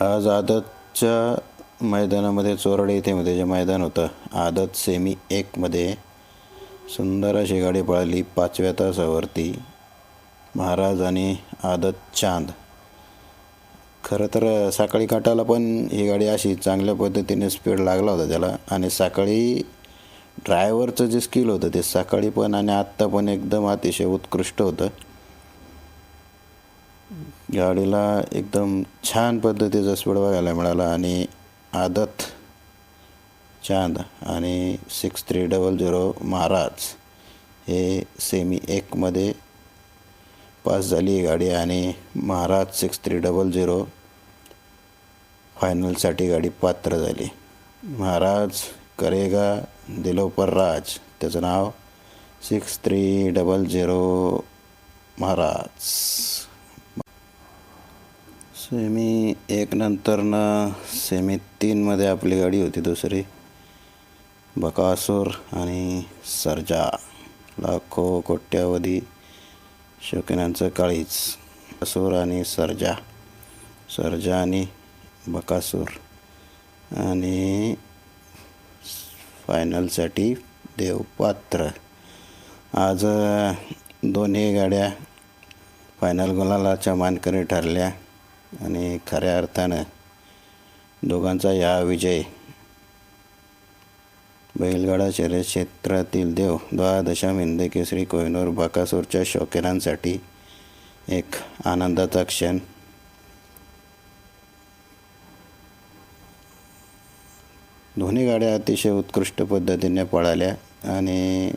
आज आदतच्या मैदानामध्ये चोरडे इथे मध्ये जे मैदान होतं आदत सेमी 1मध्ये सुंदर अशी गाडी पळाली 5व्या तासावरती महाराज आणि आदत चांद. खरं तर सकाळी काटाला पण ही गाडी अशी चांगल्या पद्धतीने स्पीड लागला होता त्याला आणि सकाळी ड्रायव्हरचं जे स्किल होतं ते सकाळी पण आणि आत्ता पण एकदम अतिशय उत्कृष्ट होतं. गाडीला एकदम छान पद्धतीचा स्पीड बघायला मिळाला आणि आदत चांद आणि 6300 महाराज हे सेमी 1मध्ये पास झाली गाडी आणि महाराज 6300 फायनलसाठी गाडी पात्र झाली. महाराज करेगा दिलों पर राज, त्याचं नाव 6300 महाराज. सेमी 1 नंतरनं सेमी 3मध्ये आपली गाडी होती दुसरी बकासूर आणि सर्जा. लाखो कोट्यावधी शौकीनांचं काळीज. बकासूर आणि सर्जा आणि बकासूर आणि फायनलसाठी देवपात्र. आज दोन्ही गाड्या फायनल गुलालाच्या मानकरी ठरल्या आणि खऱ्या अर्थानं दोघांचा या विजय बैलगाडा शर्यत क्षेत्रातील देव द्वादशाम हिंद केसरी कोहिनूर बकासूरच्या शौकीनांसाठी एक आनंदाचा क्षण. दोन्ही गाड्या अतिशय उत्कृष्ट पद्धतीने पळाल्या आणि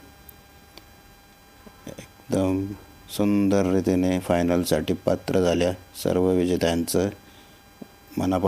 एकदम सुंदर रीतीने फायनलसाठी पात्र झाल्या. सर्व विजेत्यांचं मनापासून